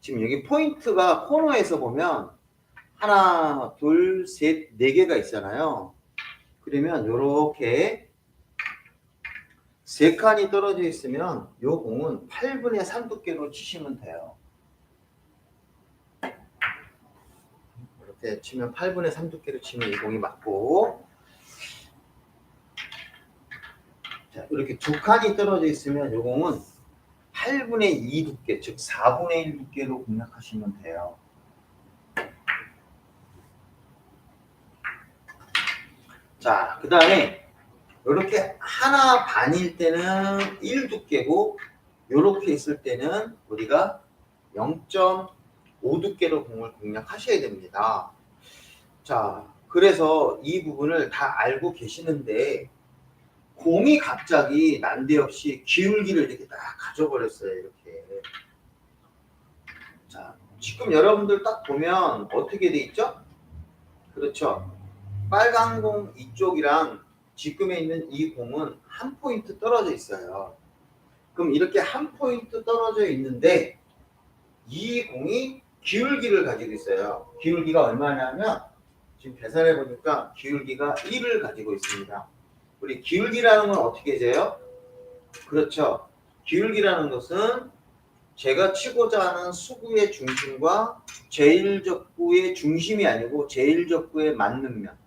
지금 여기 포인트가 코너에서 보면 하나, 둘, 셋, 네 개가 있잖아요. 그러면 요렇게 세 칸이 떨어져 있으면 요 공은 8분의 3 두께로 치시면 돼요. 이렇게 치면 8분의 3 두께로 치면 이 공이 맞고, 자, 이렇게 두 칸이 떨어져 있으면 요 공은 8분의 2 두께, 즉 4분의 1 두께로 공략하시면 돼요. 자, 그 다음에 이렇게 하나 반일 때는 1 두께고 이렇게 있을 때는 우리가 0.5 두께로 공을 공략하셔야 됩니다. 자, 그래서 이 부분을 다 알고 계시는데 공이 갑자기 난데없이 기울기를 이렇게 딱 가져버렸어요. 이렇게. 자, 지금 여러분들 딱 보면 어떻게 돼 있죠? 그렇죠. 빨간 공 이쪽이랑 지금에 있는 이 공은 한 포인트 떨어져 있어요. 그럼 이렇게 한 포인트 떨어져 있는데 이 공이 기울기를 가지고 있어요. 기울기가 얼마냐면 지금 계산해 보니까 기울기가 1을 가지고 있습니다. 우리 기울기라는 건 어떻게 재요? 그렇죠. 기울기라는 것은 제가 치고자 하는 수구의 중심과 제일적구의 중심이 아니고 제일적구에 맞는 면.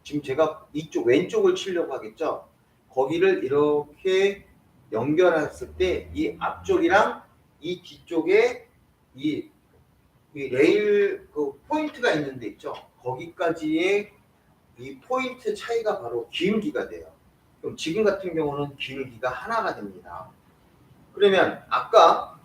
지금 제가 이쪽 왼쪽을 치려고 하겠죠. 거기를 이렇게 연결했을 때 이 앞쪽이랑 이 뒤쪽에 이 레일 그 포인트가 있는 데 있죠. 거기까지의 이 포인트 차이가 바로 기울기가 돼요. 그럼 지금 같은 경우는 기울기가 하나가 됩니다. 그러면 아까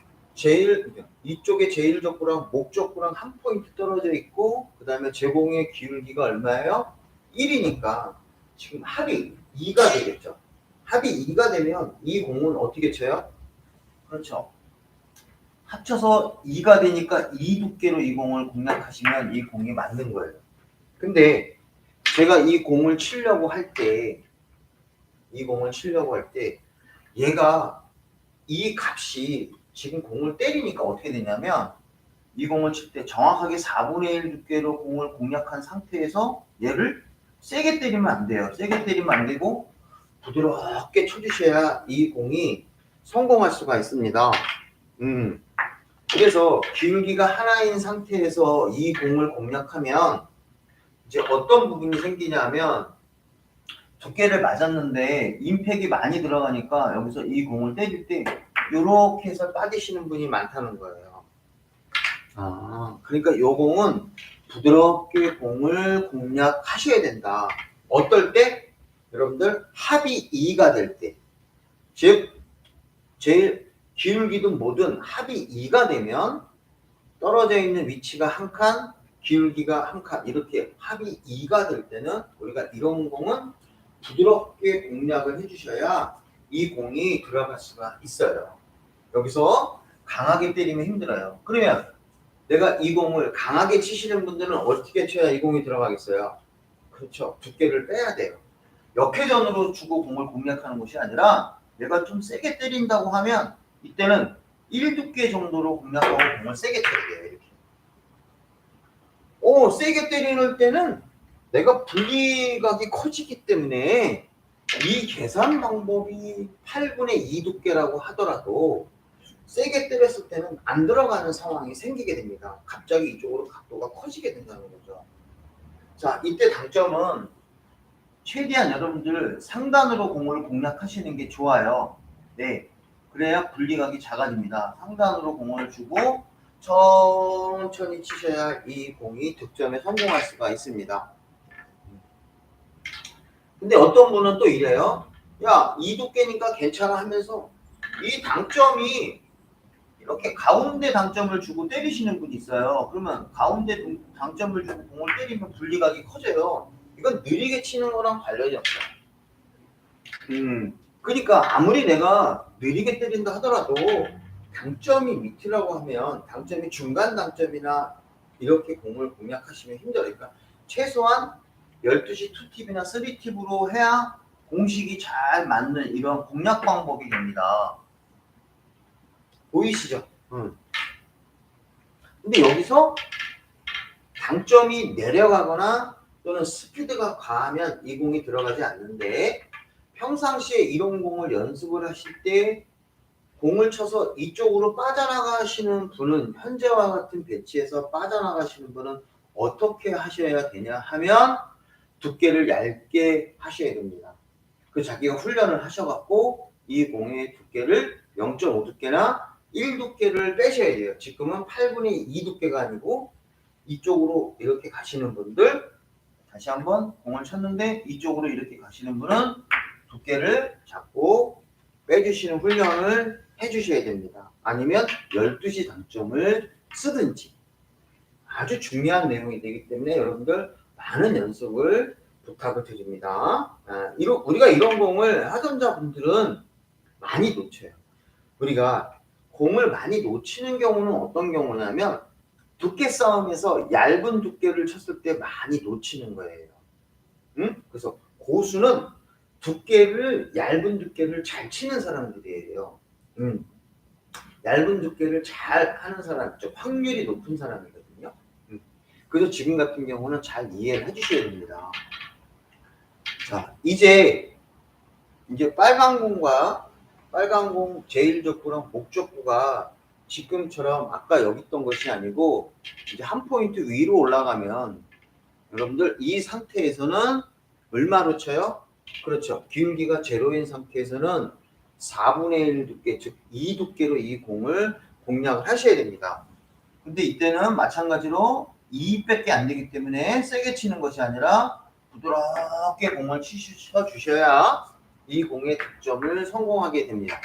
이쪽에 제일적구랑 목적구랑 한 포인트 떨어져 있고 그 다음에 제공의 기울기가 얼마예요? 1이니까 지금 합이 2가 되겠죠. 합이 2가 되면 이 공은 어떻게 쳐요? 그렇죠. 합쳐서 2가 되니까 2 두께로 이 공을 공략하시면 이 공이 맞는 거예요. 근데 제가 이 공을 치려고 할 때 얘가 이 값이 지금 공을 때리니까 어떻게 되냐면 이 공을 칠 때 정확하게 4분의 1 두께로 공을 공략한 상태에서 얘를 세게 때리면 안 돼요. 세게 때리면 안 되고 부드럽게 쳐주셔야 이 공이 성공할 수가 있습니다. 그래서 기울기가 하나인 상태에서 이 공을 공략하면 이제 어떤 부분이 생기냐면 두께를 맞았는데 임팩이 많이 들어가니까 여기서 이 공을 때릴 때 이렇게 해서 빠지시는 분이 많다는 거예요. 그러니까 이 공은 부드럽게 공을 공략하셔야 된다. 어떨 때? 여러분들 합이 2가 될 때. 즉 제일 기울기든 뭐든 합이 2가 되면 떨어져 있는 위치가 한 칸, 기울기가 한 칸 이렇게 합이 2가 될 때는 우리가 이런 공은 부드럽게 공략을 해주셔야 이 공이 들어갈 수가 있어요. 여기서 강하게 때리면 힘들어요. 그러면 내가 이 공을 강하게 치시는 분들은 어떻게 쳐야 이 공이 들어가겠어요? 그렇죠. 두께를 빼야 돼요. 역회전으로 주고 공을 공략하는 것이 아니라 내가 좀 세게 때린다고 하면 이때는 1두께 정도로 공략하고 공을 세게 때려야 돼요. 이렇게. 세게 때리는 때는 내가 분리각이 커지기 때문에 이 계산 방법이 8분의 2 두께라고 하더라도 세게 때렸을 때는 안 들어가는 상황이 생기게 됩니다. 갑자기 이쪽으로 각도가 커지게 된다는 거죠. 자, 이때 단점은 최대한 여러분들 상단으로 공을 공략하시는 게 좋아요. 네, 그래야 분리각이 작아집니다. 상단으로 공을 주고 천천히 치셔야 이 공이 득점에 성공할 수가 있습니다. 근데 어떤 분은 또 이래요. 야, 이 두께니까 괜찮아 하면서 이 당점이 이렇게 가운데 당점을 주고 때리시는 분이 있어요. 그러면 가운데 당점을 주고 공을 때리면 분리각이 커져요. 이건 느리게 치는 거랑 관련이 없어요. 그러니까 아무리 내가 느리게 때린다 하더라도 당점이 밑이라고 하면 당점이 중간 당점이나 이렇게 공을 공략하시면 힘들어요. 그러니까 최소한 12시 2팁이나 3팁으로 해야 공식이 잘 맞는 이런 공략 방법이 됩니다. 보이시죠? 근데 여기서 당점이 내려가거나 또는 스피드가 과하면 이 공이 들어가지 않는데, 평상시에 이런 공을 연습을 하실 때 공을 쳐서 이쪽으로 빠져나가시는 분은, 현재와 같은 배치에서 빠져나가시는 분은 어떻게 하셔야 되냐 하면 두께를 얇게 하셔야 됩니다. 그 자기가 훈련을 하셔갖고 이 공의 두께를 0.5 두께나 1 두께를 빼셔야 돼요. 지금은 8분의 2 두께가 아니고 이쪽으로 이렇게 가시는 분들, 다시 한번 공을 쳤는데 이쪽으로 이렇게 가시는 분은 두께를 잡고 빼주시는 훈련을 해주셔야 됩니다. 아니면 12시 당점을 쓰든지. 아주 중요한 내용이 되기 때문에 여러분들 많은 연습을 부탁을 드립니다. 우리가 이런 공을 하던 자분들은 많이 놓쳐요. 우리가 공을 많이 놓치는 경우는 어떤 경우냐면 두께 싸움에서 얇은 두께를 쳤을 때 많이 놓치는 거예요. 응? 그래서 고수는 얇은 두께를 잘 치는 사람들이에요. 얇은 두께를 잘 하는 사람, 확률이 높은 사람이거든요. 그래서 지금 같은 경우는 잘 이해를 해주셔야 됩니다. 자, 이제 빨간 공과 빨간 공 제1족구랑 목족구가 지금처럼 아까 여기 있던 것이 아니고 이제 한 포인트 위로 올라가면 여러분들 이 상태에서는 얼마로 쳐요? 그렇죠. 기울기가 제로인 상태에서는 4분의 1 두께, 즉 2 두께로 이 공을 공략을 하셔야 됩니다. 근데 이때는 마찬가지로 2밖에 안 되기 때문에 세게 치는 것이 아니라 부드럽게 공을 치셔 주셔야 이 공의 득점을 성공하게 됩니다.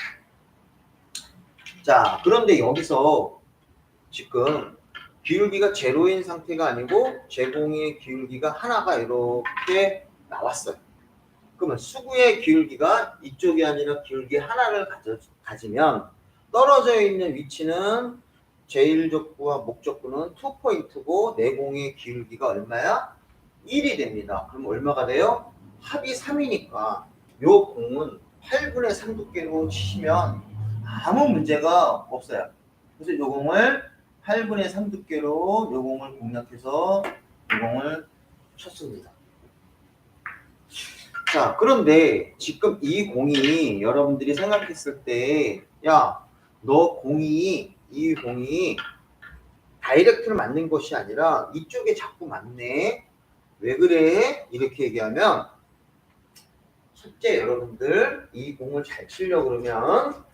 자, 그런데 여기서 지금 기울기가 제로인 상태가 아니고 제공의 기울기가 하나가 이렇게 나왔어요. 그러면 수구의 기울기가 이쪽이 아니라 기울기 하나를 가지면 떨어져 있는 위치는 제1족구와 목족구는 2포인트고 내공의 기울기가 얼마야? 1이 됩니다. 그럼 얼마가 돼요? 합이 3이니까 요 공은 8분의 3 두께로 치시면 아무 문제가 없어요. 그래서 요 공을 8분의 3 두께로 요 공을 공략해서 요 공을 쳤습니다. 자, 그런데 지금 이 공이 여러분들이 생각했을 때, 야, 이 공이 다이렉트로 맞는 것이 아니라 이쪽에 자꾸 맞네. 왜 그래? 이렇게 얘기하면, 첫째 여러분들 이 공을 잘 치려고 그러면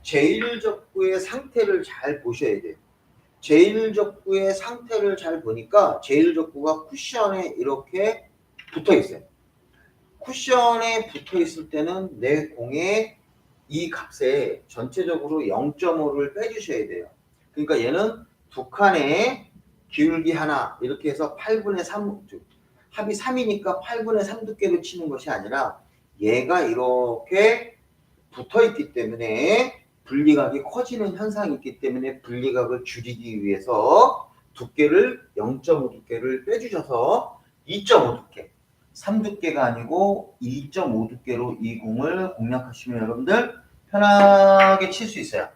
제1족구의 상태를 잘 보셔야 돼요. 제1족구의 상태를 잘 보니까 제1족구가 쿠션에 이렇게 붙어 있어요. 쿠션에 붙어 있을 때는 내 공의 이 값에 전체적으로 0.5를 빼주셔야 돼요. 그러니까 얘는 두 칸에 기울기 하나 이렇게 해서 8분의 3, 합이 3이니까 8분의 3 두께로 치는 것이 아니라 얘가 이렇게 붙어 있기 때문에 분리각이 커지는 현상이 있기 때문에 분리각을 줄이기 위해서 두께를 0.5 두께를 빼주셔서 2.5 두께, 3 두께가 아니고 2.5 두께로 이 공을 공략하시면 여러분들 편하게 칠 수 있어요.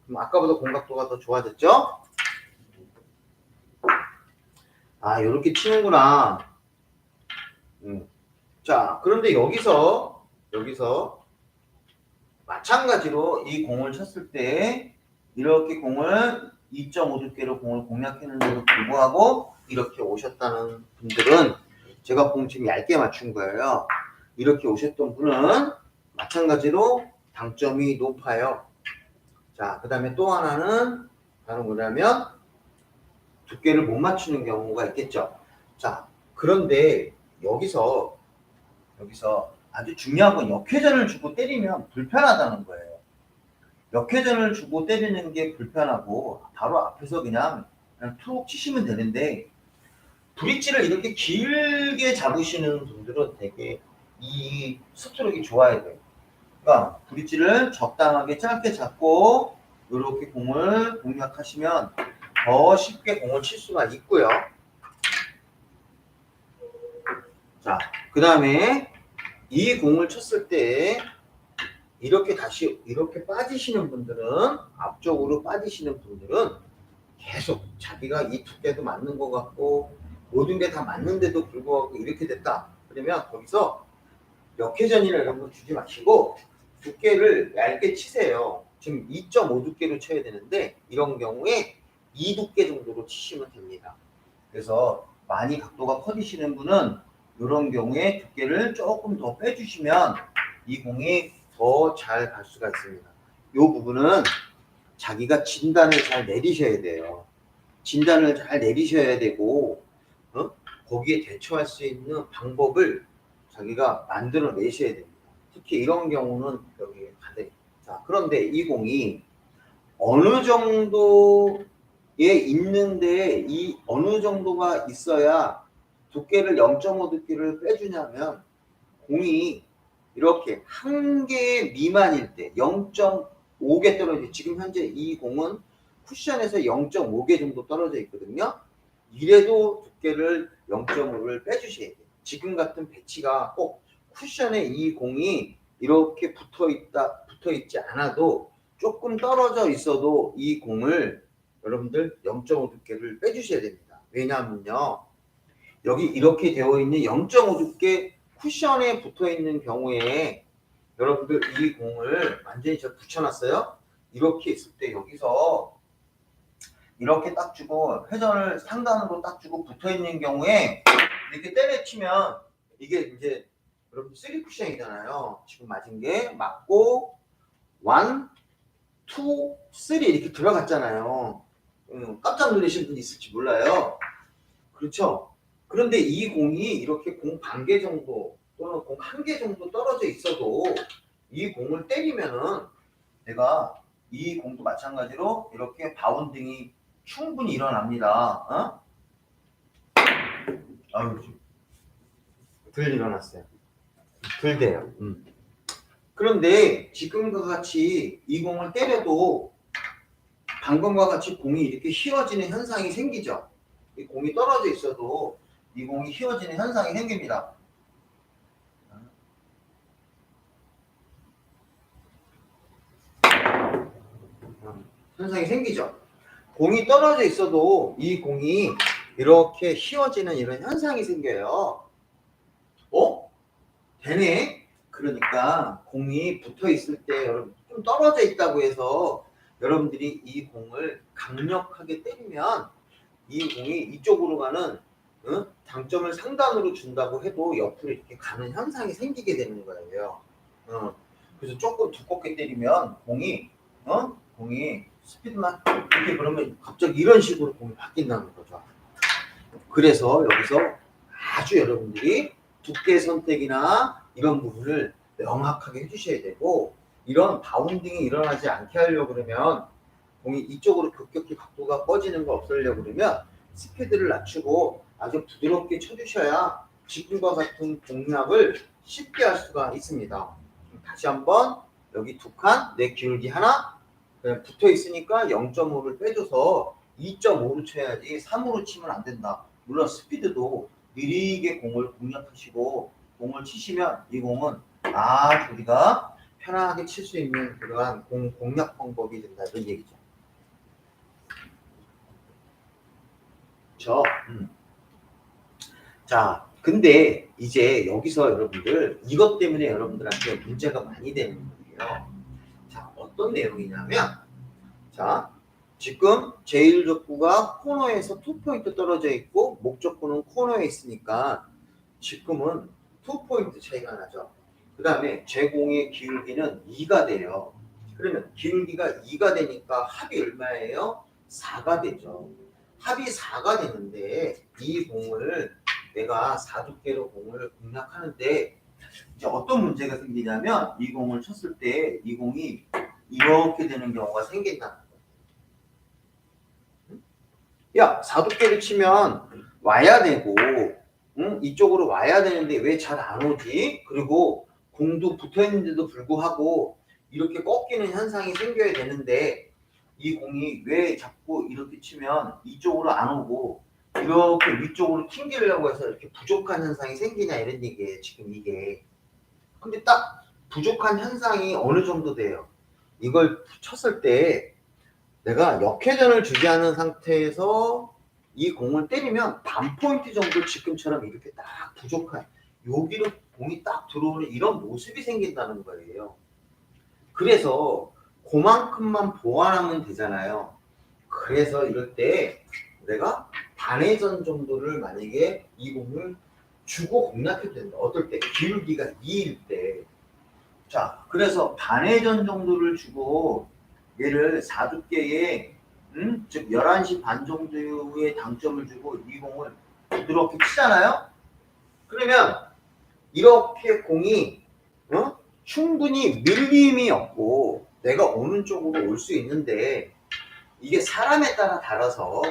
그럼 아까보다 공각도가 더 좋아졌죠? 아, 이렇게 치는구나. 자, 그런데 여기서 마찬가지로 이 공을 쳤을 때 이렇게 공을 2.5 두께로 공을 공략했는데도 불구하고 이렇게 오셨다는 분들은 제가 공 지금 얇게 맞춘 거예요. 이렇게 오셨던 분은 마찬가지로 당점이 높아요. 자, 그 다음에 또 하나는 바로 뭐냐면 두께를 못 맞추는 경우가 있겠죠. 자, 그런데 여기서 아주 중요한 건 역회전을 주고 때리면 불편하다는 거예요. 역회전을 주고 때리는 게 불편하고 바로 앞에서 그냥 툭 치시면 되는데 브릿지를 이렇게 길게 잡으시는 분들은 되게 이 스트로크가 좋아야 돼요. 그러니까 브릿지를 적당하게 짧게 잡고 이렇게 공을 공략하시면 더 쉽게 공을 칠 수가 있고요. 자, 그 다음에 이 공을 쳤을 때 이렇게 빠지시는 분들은, 앞쪽으로 빠지시는 분들은 계속 자기가 이 두께도 맞는 것 같고 모든 게 다 맞는데도 불구하고 이렇게 됐다. 그러면 거기서 몇 회전이나 이런 거 주지 마시고 두께를 얇게 치세요. 지금 2.5 두께로 쳐야 되는데 이런 경우에 2 두께 정도로 치시면 됩니다. 그래서 많이 각도가 커지시는 분은 이런 경우에 두께를 조금 더 빼주시면 이 공이 더 잘 갈 수가 있습니다. 이 부분은 자기가 진단을 잘 내리셔야 돼요. 진단을 잘 내리셔야 되고 거기에 대처할 수 있는 방법을 자기가 만들어 내셔야 됩니다. 특히 이런 경우는 여기 가대. 자, 그런데 이 공이 어느 정도에 있는데 이 어느 정도가 있어야 두께를 0.5 두께를 빼주냐면 공이 이렇게 한 개 미만일 때 0.5개 떨어져. 지금 현재 이 공은 쿠션에서 0.5개 정도 떨어져 있거든요. 이래도 두께를 0.5를 빼주셔야 돼요. 지금 같은 배치가 꼭 쿠션에 이 공이 이렇게 붙어 있지 않아도 조금 떨어져 있어도 이 공을 여러분들 0.5 두께를 빼주셔야 됩니다. 왜냐하면요, 여기 이렇게 되어 있는 0.5 두께 쿠션에 붙어 있는 경우에 여러분들 이 공을 완전히 제가 붙여놨어요. 이렇게 있을 때 여기서 이렇게 딱 주고 회전을 상단으로 딱 주고 붙어 있는 경우에 이렇게 때려치면 이게 이제 여러분 3 쿠션이잖아요. 지금 맞은 게 맞고 1, 2, 3 이렇게 들어갔잖아요. 깜짝 놀라신 분이 있을지 몰라요. 그렇죠? 그런데 이 공이 이렇게 공 반 개 정도 또는 공 한 개 정도 떨어져 있어도 이 공을 때리면은 내가 이 공도 마찬가지로 이렇게 바운딩이 충분히 일어납니다. 아유, 들 일어났어요. 들 돼요. 그런데 지금과 같이 이 공을 때려도 방금과 같이 공이 이렇게 휘어지는 현상이 생기죠. 이 공이 떨어져 있어도 이 공이 휘어지는 현상이 생깁니다. 현상이 생기죠. 공이 떨어져 있어도 이 공이 이렇게 휘어지는 이런 현상이 생겨요. 되네? 그러니까 공이 붙어 있을 때 여러분 좀 떨어져 있다고 해서 여러분들이 이 공을 강력하게 때리면 이 공이 이쪽으로 가는 장점을 상단으로 준다고 해도 옆으로 이렇게 가는 현상이 생기게 되는 거예요. 그래서 조금 두껍게 때리면 공이 스피드만 이렇게 그러면 갑자기 이런 식으로 공이 바뀐다는 거죠. 그래서 여기서 아주 여러분들이 두께 선택이나 이런 부분을 명확하게 해주셔야 되고 이런 바운딩이 일어나지 않게 하려고 그러면 공이 이쪽으로 급격히 각도가 꺼지는 거 없애려고 그러면 스피드를 낮추고 아주 부드럽게 쳐주셔야 지금과 같은 공략을 쉽게 할 수가 있습니다. 다시 한번 여기 두 칸, 내 기울기 하나 붙어 있으니까 0.5를 빼줘서 2.5로 쳐야지 3으로 치면 안 된다. 물론 스피드도 느리게 공을 공략하시고 공을 치시면 이 공은 아주 우리가 편하게 칠 수 있는 그러한 공략 방법이 된다 이런 얘기죠. 그렇죠? 자, 근데 이제 여기서 여러분들 이것 때문에 여러분들한테 문제가 많이 되는 거예요. 자, 어떤 내용이냐면 자, 지금 제1족구가 코너에서 2포인트 떨어져 있고 목적구는 코너에 있으니까 지금은 2포인트 차이가 나죠. 그 다음에 제공의 기울기는 2가 돼요. 그러면 기울기가 2가 되니까 합이 얼마예요? 4가 되죠. 합이 4가 되는데 이 공을 내가 4두께로 공을 공략하는데 이제 어떤 문제가 생기냐면 이 공을 쳤을 때 이 공이 이렇게 되는 경우가 생긴다는 거예요. 야, 4두께를 치면 와야 되고 이쪽으로 와야 되는데 왜 잘 안 오지? 그리고 공도 붙어 있는데도 불구하고 이렇게 꺾이는 현상이 생겨야 되는데 이 공이 왜 자꾸 이렇게 치면 이쪽으로 안 오고 이렇게 위쪽으로 튕기려고 해서 이렇게 부족한 현상이 생기냐 이런 얘기예요. 지금 이게. 근데 딱 부족한 현상이 어느 정도 돼요. 이걸 쳤을 때 내가 역회전을 주지 않은 상태에서 이 공을 때리면 반 포인트 정도 지금처럼 이렇게 딱 부족한 여기로 공이 딱 들어오는 이런 모습이 생긴다는 거예요. 그래서 그만큼만 보완하면 되잖아요. 그래서 이럴 때 내가 반회전 정도를 만약에 이 공을 주고 공략해도 된다. 어떨 때? 기울기가 2일 때. 자, 그래서 반회전 정도를 주고 얘를 4두께에 즉 11시 반 정도의 당점을 주고 이 공을 부드럽게 치잖아요. 그러면 이렇게 공이 충분히 밀림이 없고 내가 오는 쪽으로 올 수 있는데 이게 사람에 따라 달아서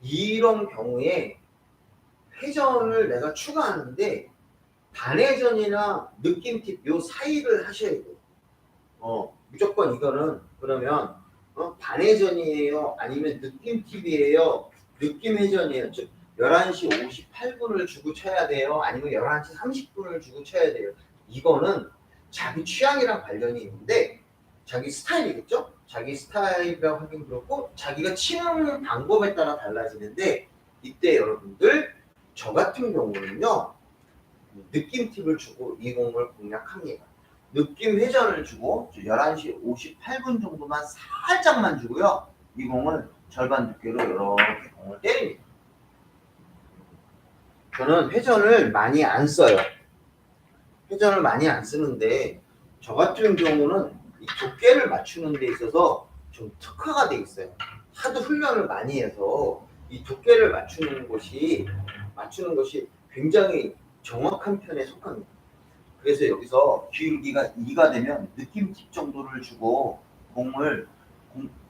이런 경우에 회전을 내가 추가하는데 반회전이나 느낌팁 요 사이를 하셔야 돼요. 무조건 이거는 그러면 반회전이에요? 아니면 느낌팁이에요? 느낌회전이에요? 즉 11시 58분을 주고 쳐야 돼요? 아니면 11시 30분을 주고 쳐야 돼요? 이거는 자기 취향이랑 관련이 있는데 자기 스타일이겠죠? 자기 스타일이라고 하긴 그렇고 자기가 치는 방법에 따라 달라지는데 이때 여러분들 저 같은 경우는요 느낌 팁을 주고 이 공을 공략합니다. 느낌 회전을 주고 11시 58분 정도만 살짝만 주고요. 이 공을 절반 두께로 이렇게 공을 때립니다. 저는 회전을 많이 안 써요. 회전을 많이 안 쓰는데 저 같은 경우는 이 두께를 맞추는 데 있어서 좀 특화가 돼 있어요. 하도 훈련을 많이 해서 이 두께를 맞추는 것이 굉장히 정확한 편에 속합니다. 그래서 여기서 기울기가 2가 되면 느낌 팁 정도를 주고 공을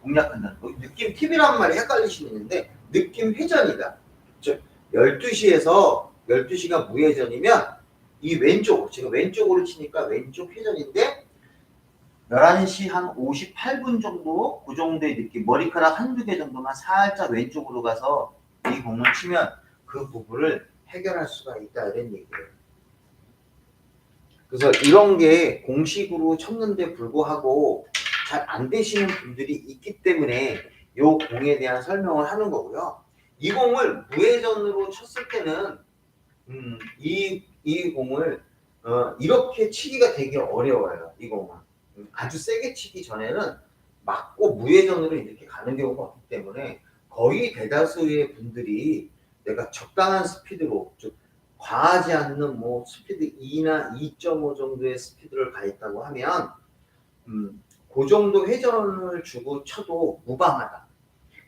공략한다는 거. 느낌 팁이란 말이 헷갈리시는데 느낌 회전이다. 즉 12시가 무회전이면 이 왼쪽 제가 왼쪽으로 치니까 왼쪽 회전인데 11시 한 58분 정도 그 정도의 느낌 머리카락 한두 개 정도만 살짝 왼쪽으로 가서 이 공을 치면 그 부분을 해결할 수가 있다 이런 얘기예요. 그래서 이런 게 공식으로 쳤는데 불구하고 잘 안 되시는 분들이 있기 때문에 이 공에 대한 설명을 하는 거고요. 이 공을 무회전으로 쳤을 때는 이 공을 이렇게 치기가 되게 어려워요. 이 공은 아주 세게 치기 전에는 맞고 무회전으로 이렇게 가는 경우가 없기 때문에 거의 대다수의 분들이 내가 적당한 스피드로 즉 과하지 않는 뭐 스피드 2나 2.5 정도의 스피드를 가했다고 하면 그 정도 회전을 주고 쳐도 무방하다.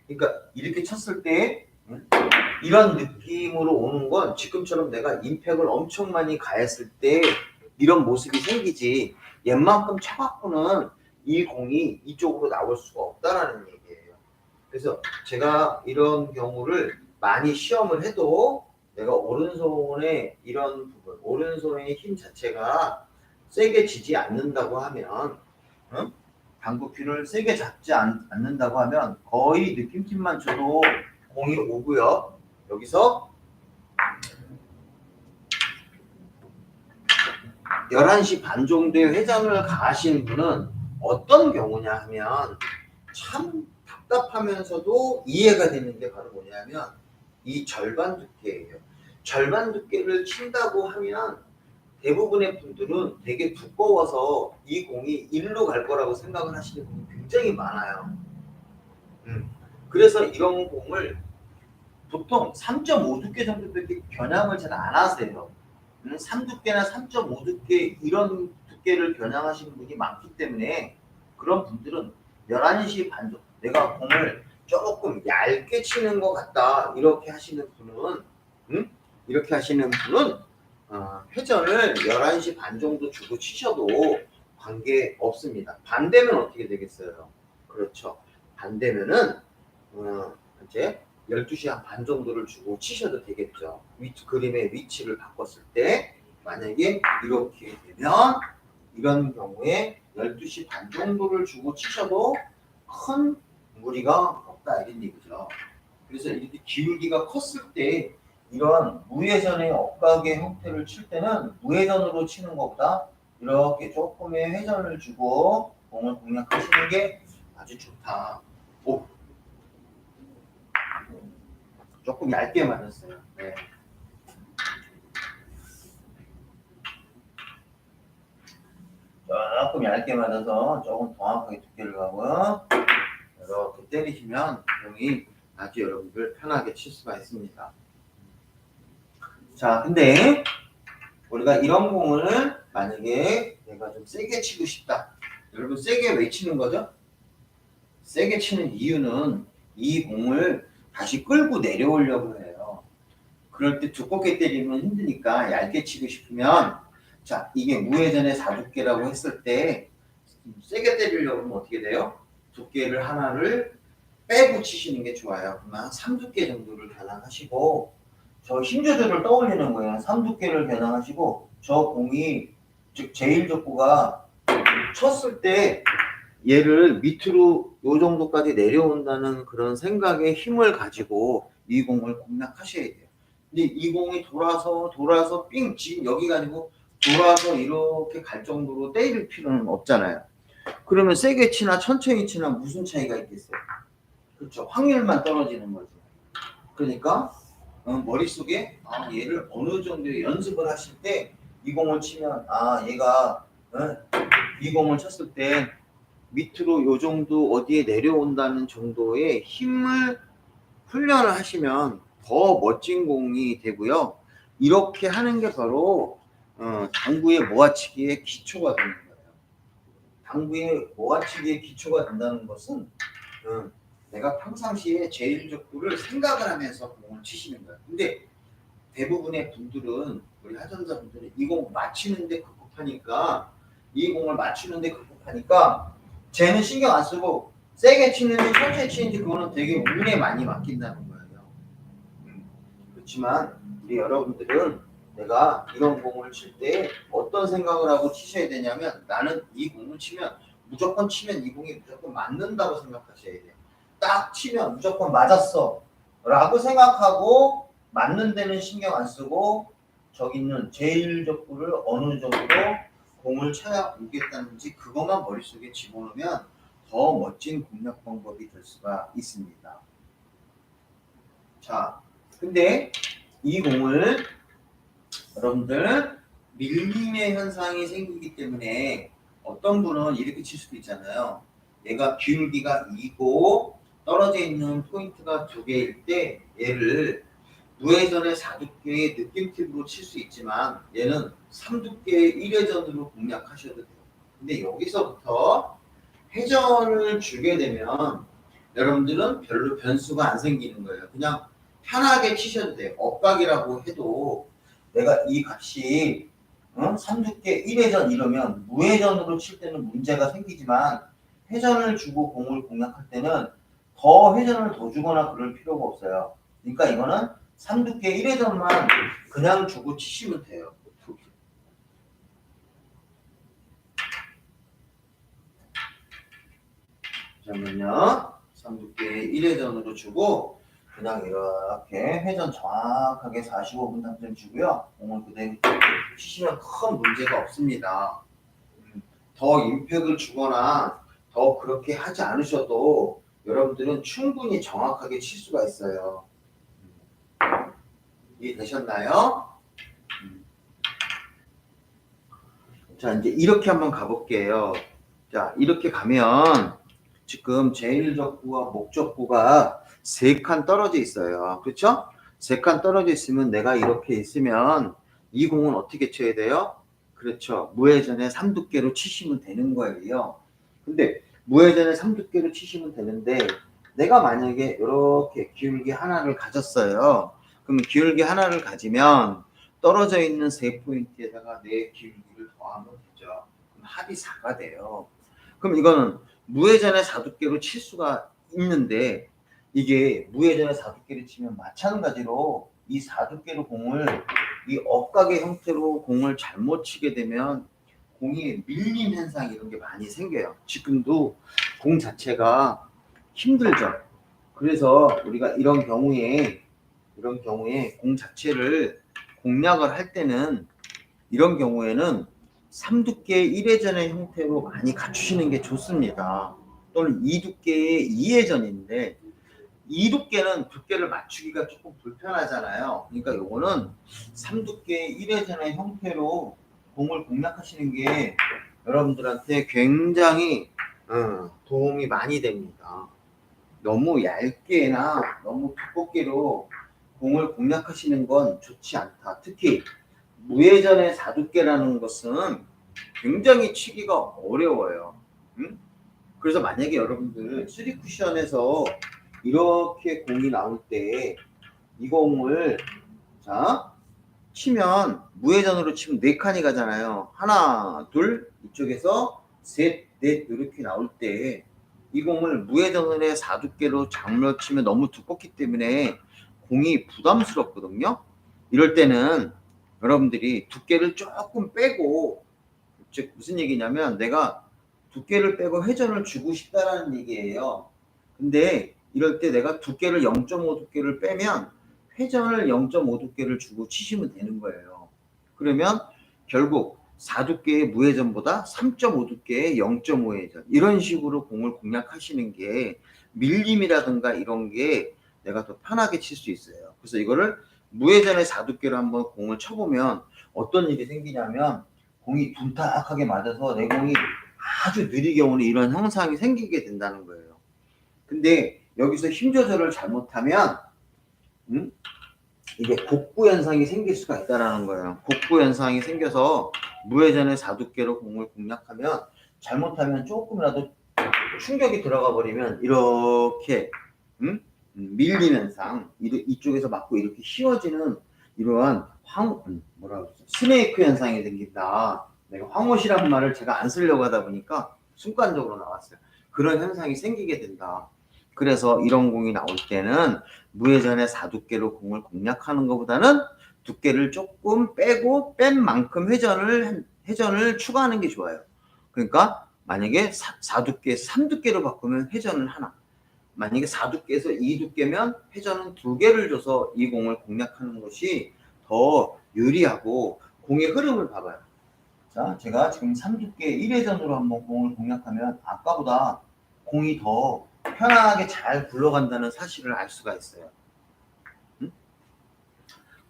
그러니까 이렇게 쳤을 때 이런 느낌으로 오는 건 지금처럼 내가 임팩을 엄청 많이 가했을 때 이런 모습이 생기지 옛만큼 쳐갖고는 이 공이 이쪽으로 나올 수가 없다라는 얘기예요. 그래서 제가 이런 경우를 많이 시험을 해도 내가 오른손에 이런 부분, 오른손의 힘 자체가 세게 지지 않는다고 하면 당구핀을 세게 잡지 않는다고 하면 거의 느낌팁만 줘도 공이 오고요. 여기서 11시 반 정도의 회전을 가하시는 분은 어떤 경우냐 하면 참 답답하면서도 이해가 되는 게 바로 뭐냐면 이 절반 두께예요. 절반 두께를 친다고 하면 대부분의 분들은 되게 두꺼워서 이 공이 일로 갈 거라고 생각을 하시는 분이 굉장히 많아요. 그래서 이런 공을 보통 3.5 두께 정도밖에 겨냥을 잘 안 하세요. 3두께나 3.5 두께 이런 두께를 겨냥하시는 분이 많기 때문에 그런 분들은 11시 반 정도 내가 공을 조금 얇게 치는 것 같다 이렇게 하시는 분은 회전을 11시 반 정도 주고 치셔도 관계 없습니다. 반대면 어떻게 되겠어요? 그렇죠. 반대면은 이제 12시 한 반 정도를 주고 치셔도 되겠죠. 그림의 위치를 바꿨을 때 만약에 이렇게 되면 이런 경우에 12시 반 정도를 주고 치셔도 큰 무리가 없다 이런 얘기죠. 그래서 이렇게 기울기가 컸을 때 이런 무회전의 엇각의 형태를 칠 때는 무회전으로 치는 것보다 이렇게 조금의 회전을 주고 공을 공략하시는 게 아주 좋다. 오, 조금 얇게 맞았어요. 네. 조금 얇게 맞아서 조금 정확하게 두께를 가고요. 이렇게 때리시면 공이 아주 여러분들 편하게 칠 수가 있습니다. 자, 근데 우리가 이런 공을 만약에 내가 좀 세게 치고 싶다. 여러분 세게 왜 치는 거죠? 세게 치는 이유는 이 공을 다시 끌고 내려오려고 해요. 그럴 때 두껍게 때리면 힘드니까 얇게 치고 싶으면 자, 이게 무회전의 4두께라고 했을 때 세게 때리려고 하면 어떻게 돼요? 두께를 하나를 빼고 치시는 게 좋아요. 그러면 3두께 정도를 겨냥하시고 저 힘 조절을 떠올리는 거예요. 3두께를 겨냥하시고 저 공이 즉 제1족구가 쳤을 때 얘를 밑으로 요 정도까지 내려온다는 그런 생각의 힘을 가지고 이 공을 공략하셔야 돼요. 근데 이 공이 돌아서 삥 지금 여기가 아니고 돌아서 이렇게 갈 정도로 때릴 필요는 없잖아요. 그러면 세게 치나 천천히 치나 무슨 차이가 있겠어요? 그렇죠. 확률만 떨어지는 거죠. 그러니까 머릿속에 얘를 어느 정도 연습을 하실 때 이 공을 치면 얘가 이 공을 쳤을 때 밑으로 요 정도 어디에 내려온다는 정도의 힘을 훈련을 하시면 더 멋진 공이 되고요. 이렇게 하는 게 바로 당구의 모아치기의 기초가 되는 거예요. 당구의 모아치기의 기초가 된다는 것은 내가 평상시에 제1족구를 생각을 하면서 공을 치시는 거예요. 근데 대부분의 분들은 우리 하전자 분들은 이 공 맞추는데 급급하니까 이 공을 맞추는데 급급하니까 쟤는 신경 안 쓰고 세게 치는지 천천히 치는지 그거는 되게 운에 많이 맡긴다는 거예요. 그렇지만 우리 여러분들은 내가 이런 공을 칠 때 어떤 생각을 하고 치셔야 되냐면 나는 이 공을 치면 무조건 치면 이 공이 무조건 맞는다고 생각하셔야 돼요. 딱 치면 무조건 맞았어 라고 생각하고 맞는 데는 신경 안 쓰고 저기 있는 제1족구를 어느 정도 공을 쳐야 오겠다는지 그것만 머릿속에 집어넣으면 더 멋진 공략 방법이 될 수가 있습니다. 자, 근데 이 공을 여러분들 밀림의 현상이 생기기 때문에 어떤 분은 이렇게 칠 수도 있잖아요. 얘가 기울기가 2고 떨어져 있는 포인트가 2개일 때 얘를 무회전의 4두께의 느낌팁으로 칠 수 있지만 얘는 3두께의 1회전으로 공략하셔도 돼요. 근데 여기서부터 회전을 주게 되면 여러분들은 별로 변수가 안 생기는 거예요. 그냥 편하게 치셔도 돼요. 엇각이라고 해도 내가 이 값이 3두께 1회전 이러면 무회전으로 칠 때는 문제가 생기지만 회전을 주고 공을 공략할 때는 더 회전을 더 주거나 그럴 필요가 없어요. 그러니까 이거는 3두께 1회전만 그냥 주고 치시면 돼요. 잠깐만요. 3두께 1회전으로 주고 그냥 이렇게 회전 정확하게 45분 당점 주고요. 공을 그대로 치시면 큰 문제가 없습니다. 더 임팩을 주거나 더 그렇게 하지 않으셔도 여러분들은 충분히 정확하게 칠 수가 있어요. 이해되셨나요? 자, 이제 이렇게 한번 가볼게요. 자, 이렇게 가면 지금 제1족구와 목적구가 3칸 떨어져 있어요. 그렇죠? 3칸 떨어져 있으면 내가 이렇게 있으면 이 공은 어떻게 쳐야 돼요? 그렇죠. 무회전에 3두께로 치시면 되는 거예요. 근데 무회전에 3두께로 치시면 되는데 내가 만약에 이렇게 기울기 하나를 가졌어요. 그럼 기울기 하나를 가지면 떨어져 있는 3포인트에다가 내 기울기를 더하면 되죠. 그럼 합이 4가 돼요. 그럼 이거는 무회전의 4두께로 칠 수가 있는데 이게 무회전의 4두께로 치면 마찬가지로 이 4두께로 공을 이 엇각의 형태로 공을 잘못 치게 되면 공이 밀림 현상 이런 게 많이 생겨요. 지금도 공 자체가 힘들죠. 그래서 우리가 이런 경우에 공 자체를 공략을 할 때는 이런 경우에는 3두께 1회전의 형태로 많이 갖추시는 게 좋습니다. 또는 2두께의 2회전인데 2두께는 두께를 맞추기가 조금 불편하잖아요. 그러니까 요거는 3두께 1회전의 형태로 공을 공략하시는 게 여러분들한테 굉장히 도움이 많이 됩니다. 너무 얇게나 너무 두껍게로 공을 공략하시는 건 좋지 않다. 특히 무회전의 4두께라는 것은 굉장히 치기가 어려워요. 그래서 만약에 여러분들 3쿠션에서 이렇게 공이 나올 때 이 공을 자 치면 무회전으로 치면 4칸이 가잖아요. 하나, 둘, 이쪽에서 셋, 넷 이렇게 나올 때 이 공을 무회전의 4두께로 장로 치면 너무 두껍기 때문에 공이 부담스럽거든요. 이럴 때는 여러분들이 두께를 조금 빼고, 즉 무슨 얘기냐면 내가 두께를 빼고 회전을 주고 싶다라는 얘기예요. 근데 이럴 때 내가 두께를 0.5 두께를 빼면 회전을 0.5 두께를 주고 치시면 되는 거예요. 그러면 결국 4두께의 무회전보다 3.5 두께의 0.5 회전, 이런 식으로 공을 공략하시는 게 밀림이라든가 이런 게 내가 더 편하게 칠 수 있어요. 그래서 이거를 무회전의 4두께로 한번 공을 쳐보면 어떤 일이 생기냐면 공이 둔탁하게 맞아서 내 공이 아주 느리게 오는 이런 형상이 생기게 된다는 거예요. 근데 여기서 힘 조절을 잘못하면 이게 곡부 현상이 생길 수가 있다는 거예요. 곡부 현상이 생겨서 무회전의 4두께로 공을 공략하면 잘못하면 조금이라도 충격이 들어가 버리면 이렇게 밀리는 현상, 이쪽에서 맞고 이렇게 휘어지는 이러한 스네이크 현상이 생긴다. 내가 황홀이라는 말을 제가 안 쓰려고 하다 보니까 순간적으로 나왔어요. 그런 현상이 생기게 된다. 그래서 이런 공이 나올 때는 무회전의 4두께로 공을 공략하는 것보다는 두께를 조금 빼고 뺀 만큼 회전을 추가하는 게 좋아요. 그러니까 만약에 4두께 3두께로 바꾸면 회전을 하나, 만약에 4두께에서 2두께면 회전은 2개를 줘서 이 공을 공략하는 것이 더 유리하고, 공의 흐름을 봐봐요. 자, 제가 지금 3두께 1회전으로 한번 공을 공략하면 아까보다 공이 더 편하게 잘 굴러간다는 사실을 알 수가 있어요.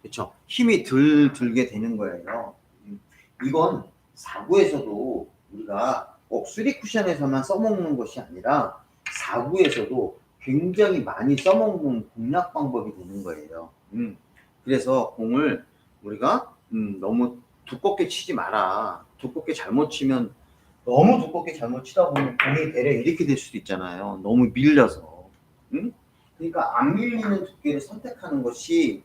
그렇죠? 힘이 들게 되는 거예요. 이건 4구에서도 우리가 꼭 3쿠션에서만 써먹는 것이 아니라 4구에서도 굉장히 많이 써먹는 공략 방법이 되는 거예요. 그래서 공을 우리가 너무 두껍게 치지 마라. 두껍게 잘못 치면, 너무 두껍게 잘못 치다 보면 공이 대략 이렇게 될 수도 있잖아요. 너무 밀려서. 그러니까 안 밀리는 두께를 선택하는 것이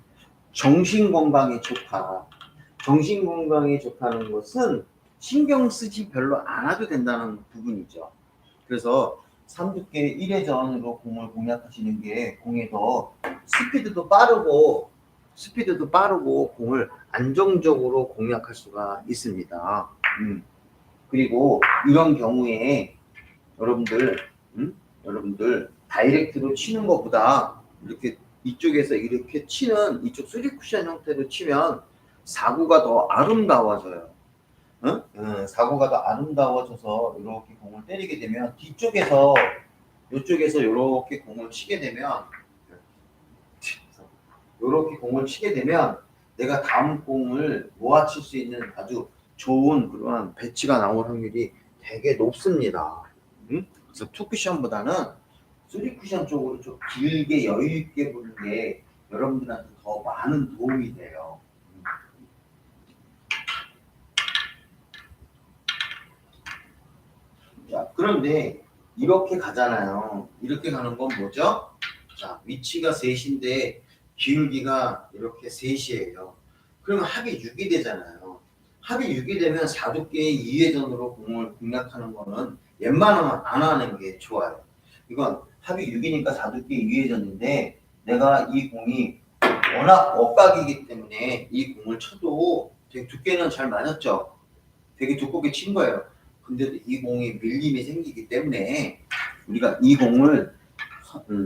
정신 건강에 좋다. 정신 건강에 좋다는 것은 신경 쓰지 별로 안 해도 된다는 부분이죠. 그래서 3두께 1회전으로 공을 공략하시는 게 공에 더 스피드도 빠르고 공을 안정적으로 공략할 수가 있습니다. 그리고 이런 경우에 여러분들 다이렉트로 치는 것보다 이렇게 이쪽에서 이렇게 치는 이쪽 3쿠션 형태로 치면 4구가 더 아름다워져요. 사구가 더 아름다워져서 이렇게 공을 때리게 되면 뒤쪽에서 이쪽에서 이렇게 공을 치게 되면 내가 다음 공을 모아칠 수 있는 아주 좋은 그런 배치가 나올 확률이 되게 높습니다. 그래서 2쿠션보다는 3쿠션 쪽으로 좀 길게 여유있게 보는 게 여러분들한테 더 많은 도움이 돼요. 자, 그런데 이렇게 가잖아요. 이렇게 가는 건 뭐죠? 자, 위치가 3시인데 기울기가 이렇게 3시예요. 그러면 합이 6이 되잖아요. 합이 6이 되면 4두께의 2회전으로 공을 공략하는 거는 웬만하면 안 하는 게 좋아요. 이건 합이 6이니까 4두께 2회전인데 내가 이 공이 워낙 억각이기 때문에 이 공을 쳐도 되게 두께는 잘 맞았죠. 되게 두껍게 친 거예요. 근데 이 공이 밀림이 생기기 때문에 우리가 이 공을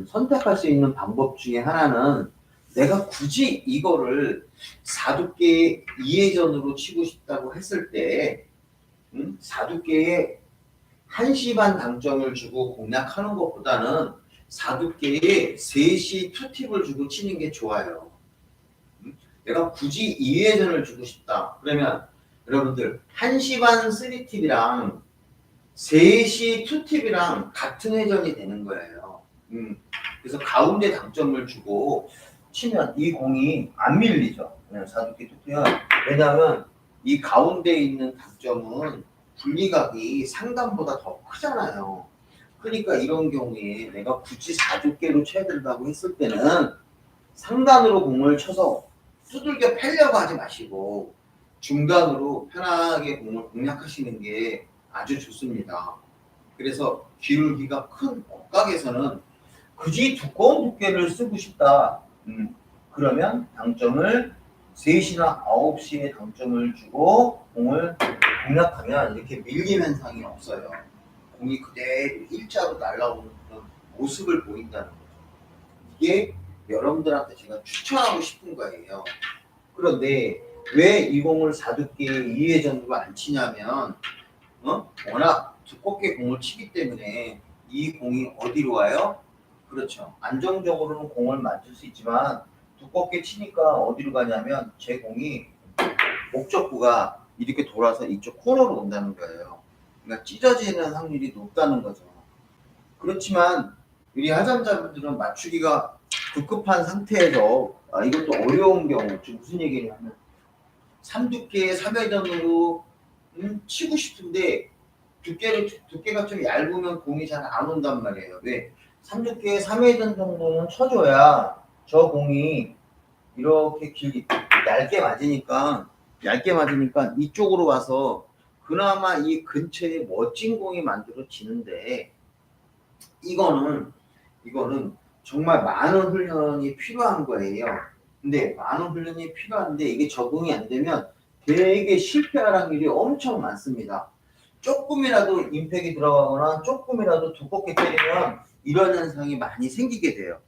선택할 수 있는 방법 중에 하나는 내가 굳이 이거를 4두께 2회전으로 치고 싶다고 했을 때 4두께에 1시 반 당점을 주고 공략하는 것보다는 4두께에 3시 투팁을 주고 치는 게 좋아요. 내가 굳이 2회전을 주고 싶다. 그러면 여러분들 1시 반 3팁이랑 3시 투팁이랑 같은 회전이 되는 거예요. 그래서 가운데 당점을 주고 치면 이 공이 안 밀리죠. 그냥 4두께 투팁은. 왜냐하면 이 가운데 있는 당점은 분리각이 상단보다 더 크잖아요. 그러니까 이런 경우에 내가 굳이 4두께로 쳐야 된다고 했을 때는 상단으로 공을 쳐서 두들겨 패려고 하지 마시고 중간으로 편하게 공을 공략하시는 게 아주 좋습니다. 그래서 기울기가 큰 억각에서는 굳이 두꺼운 두께를 쓰고 싶다. 그러면 당점을 3시나 9시에 당점을 주고 공을 공략하면 이렇게 밀림 현상이 없어요. 공이 그대로 일자로 날아오는 그런 모습을 보인다는 거죠. 이게 여러분들한테 제가 추천하고 싶은 거예요. 그런데 왜 이 공을 4두께 2회전으로 안 치냐면 워낙 두껍게 공을 치기 때문에 이 공이 어디로 와요? 그렇죠. 안정적으로는 공을 맞출 수 있지만 두껍게 치니까 어디로 가냐면 제 공이 목적구가 이렇게 돌아서 이쪽 코너로 온다는 거예요. 그러니까 찢어지는 확률이 높다는 거죠. 그렇지만 우리 하전자분들은 맞추기가 급급한 상태에서 이것도 어려운 경우 지금 무슨 얘기냐면 3두께의 3회전으로 치고 싶은데 두께가 좀 얇으면 공이 잘 안 온단 말이에요. 왜? 3두께의 3회전 정도는 쳐줘야 저 공이 이렇게 길게 얇게 맞으니까 이쪽으로 와서 그나마 이 근처에 멋진 공이 만들어지는데 이거는 정말 많은 훈련이 필요한 거예요. 근데 많은 훈련이 필요한데 이게 적응이 안 되면 되게 실패할 확률이 엄청 많습니다. 조금이라도 임팩이 들어가거나 조금이라도 두껍게 때리면 이런 현상이 많이 생기게 돼요.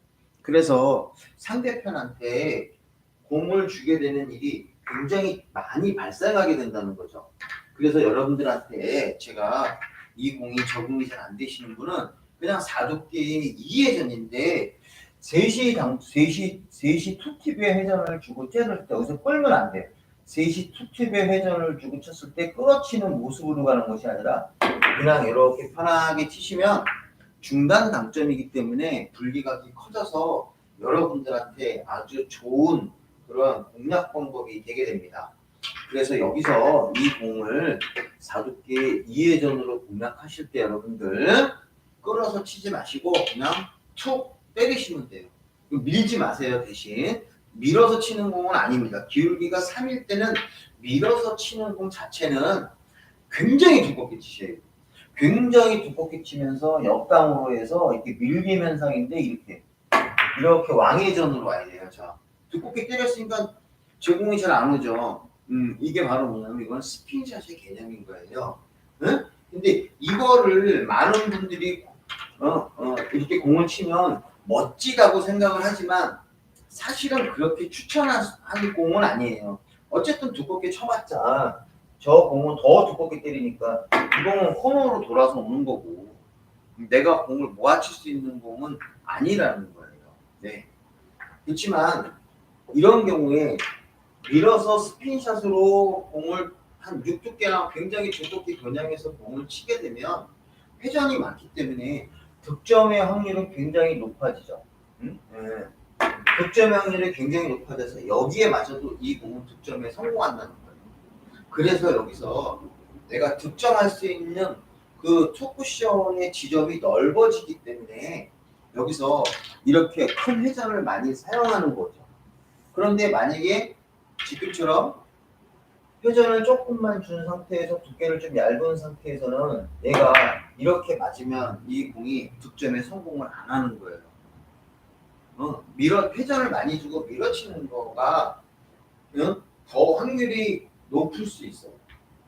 그래서 상대편한테 공을 주게 되는 일이 굉장히 많이 발생하게 된다는 거죠. 그래서 여러분들한테 제가 이 공이 적응이 잘 안 되시는 분은 그냥 4두께의 2회전인데 3시 투팁의 회전을 주고 째를 때 여기서 끌면 안 돼. 3시 투팁의 회전을 주고 쳤을 때 끌어치는 모습으로 가는 것이 아니라 그냥 이렇게 편하게 치시면 중단 당점이기 때문에 분리각이 커져서 여러분들한테 아주 좋은 그런 공략 방법이 되게 됩니다. 그래서 여기서 이 공을 4두께 2회전으로 공략하실 때 여러분들 끌어서 치지 마시고 그냥 툭 때리시면 돼요. 밀지 마세요. 대신 밀어서 치는 공은 아닙니다. 기울기가 3일 때는 밀어서 치는 공 자체는 굉장히 두껍게 치셔야 돼요. 굉장히 두껍게 치면서 역강으로 해서 이렇게 밀림 현상인데 이렇게 왕회전으로 와야 돼요. 자, 두껍게 때렸으니까 제공이 잘 안 오죠. 이게 바로 뭐냐면 이건 스핀샷의 개념인 거예요. 응? 근데 이거를 많은 분들이 이렇게 공을 치면 멋지다고 생각을 하지만 사실은 그렇게 추천하는 공은 아니에요. 어쨌든 두껍게 쳐봤자 저 공은 더 두껍게 때리니까 이 공은 코너로 돌아서 오는 거고 내가 공을 모아칠 수 있는 공은 아니라는 거예요. 네. 그렇지만 이런 경우에 밀어서 스핀샷으로 공을 한 6두께나 굉장히 두껍게 겨냥해서 공을 치게 되면 회전이 많기 때문에 득점의 확률은 굉장히 높아지죠. 네. 득점의 확률이 굉장히 높아져서 여기에 맞춰도 이 공은 득점에 성공한다는 거예요. 그래서 여기서 내가 득점할 수 있는 그 투쿠션의 지점이 넓어지기 때문에 여기서 이렇게 큰 회전을 많이 사용하는 거죠. 그런데 만약에 지금처럼 회전을 조금만 준 상태에서 두께를 좀 얇은 상태에서는 얘가 이렇게 맞으면 이 공이 득점에 성공을 안 하는 거예요. 회전을 많이 주고 밀어치는 거가 더 확률이 높을 수 있어요.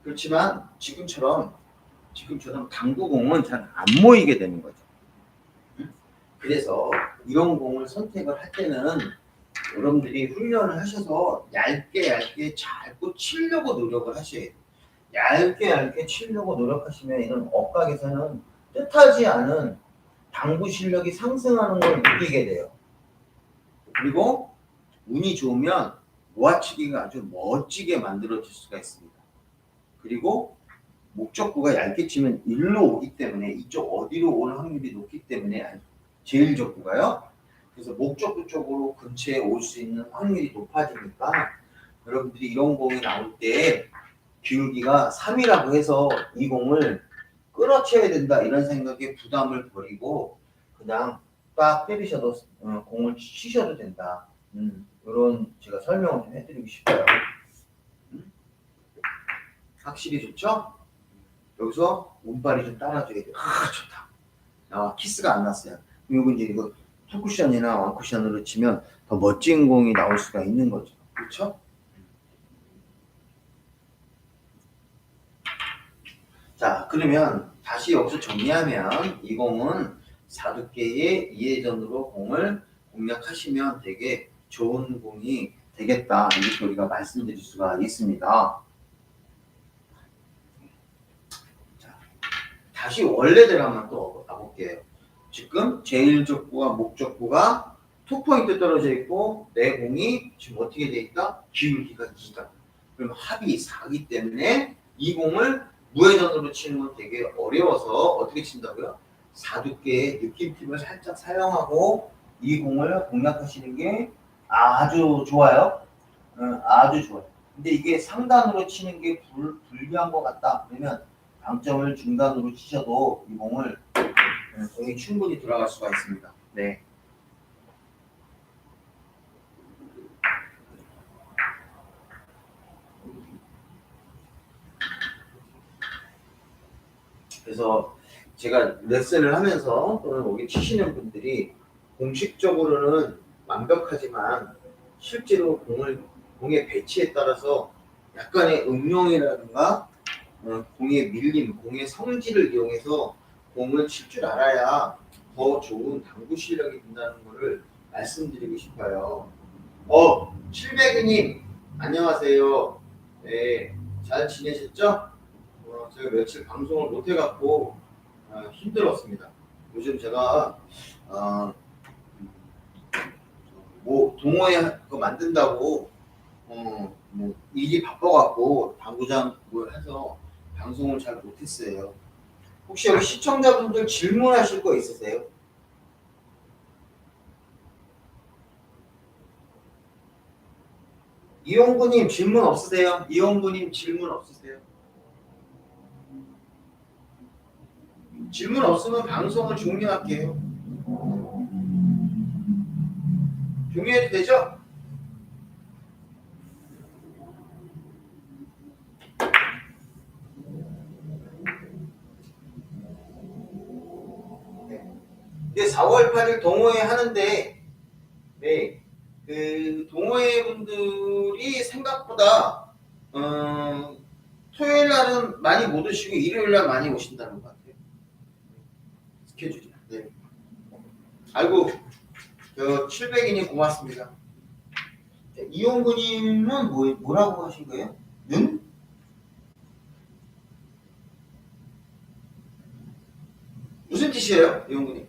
그렇지만 지금처럼 당구공은 잘 안 모이게 되는 거죠. 그래서 이런 공을 선택을 할 때는 여러분들이 훈련을 하셔서 얇게 잘 치려고 노력을 하셔야 돼요. 얇게 얇게 치려고 노력하시면 이런 억각에서는 뜻하지 않은 당구 실력이 상승하는 걸 느끼게 돼요. 그리고 운이 좋으면 놓아치기가 아주 멋지게 만들어질 수가 있습니다. 그리고 목적구가 얇게 치면 일로 오기 때문에 이쪽 어디로 올 확률이 높기 때문에 제일적구가요. 그래서 목적구 쪽으로 근처에 올 수 있는 확률이 높아지니까 여러분들이 이런 공이 나올 때 기울기가 3이라고 해서 이 공을 끌어쳐야 된다 이런 생각에 부담을 버리고 그냥 딱 때리셔도 공을 치셔도 된다. 이런 제가 설명을 좀 해드리고 싶어요. 확실히 좋죠? 여기서 운발이 좀 따라줘야 돼요. 좋다. 키스가 안 났어요. 그리고 이제 이거 투쿠션이나 원쿠션으로 치면 더 멋진 공이 나올 수가 있는 거죠. 그렇죠? 자, 그러면 다시 여기서 정리하면 이 공은 4두께의 2회전으로 공을 공략하시면 되게 좋은 공이 되겠다. 이렇게 우리가 말씀드릴 수가 있습니다. 자, 다시 원래대로 한번 또 가볼게요. 지금 제일적구와 목적구가 2포인트 떨어져 있고 내 공이 지금 어떻게 돼 있다? 기울기가 2다. 그럼 합이 4기 때문에 이 공을 무회전으로 치는 건 되게 어려워서 어떻게 친다고요? 4두께의 느낌팁을 살짝 사용하고 이 공을 공략하시는 게 아주 좋아요. 아주 좋아요. 근데 이게 상단으로 치는 게 불리한 것 같다. 그러면 방점을 중단으로 치셔도 이 공을 공이 충분히 들어갈 수가 있습니다. 네. 그래서 제가 레슨을 하면서 또는 여기 치시는 분들이 공식적으로는 완벽하지만 실제로 공의 배치에 따라서 약간의 응용이라든가 공의 밀림, 공의 성질을 이용해서 공을 칠 줄 알아야 더 좋은 당구 실력이 된다는 것을 말씀드리고 싶어요. 700이님 안녕하세요. 네, 잘 지내셨죠? 제가 며칠 방송을 못 해갖고 힘들었습니다. 요즘 제가 뭐 동호회 그거 만든다고 뭐 일이 바빠갖고 당구장 뭘 해서 방송을 잘 못했어요. 혹시 여기 시청자분들 질문하실 거 있으세요? 이용구님 질문 없으세요? 이용구님 질문 없으세요? 질문 없으면 방송을 종료할게요. 종료해도 되죠? 네. 4월 8일 동호회 하는데 네, 그 동호회 분들이 생각보다 토요일 날은 많이 못 오시고 일요일 날 많이 오신다는 것 같아요. 스케줄이. 네. 아이고, 700이님 고맙습니다. 이용구님은 뭐라고 하신 거예요? 는? 무슨 뜻이에요, 이용구님?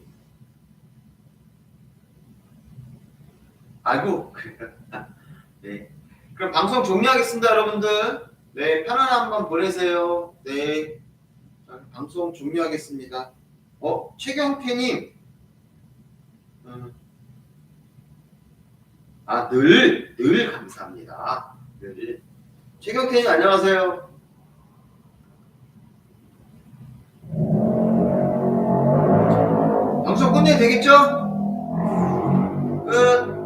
아이고, 네. 그럼 방송 종료하겠습니다, 여러분들. 네, 편안한 한번 보내세요. 네. 자, 방송 종료하겠습니다. 최경태님. 늘 감사합니다. 늘. 최경태님 안녕하세요. 방송 끝내도 되겠죠? 끝.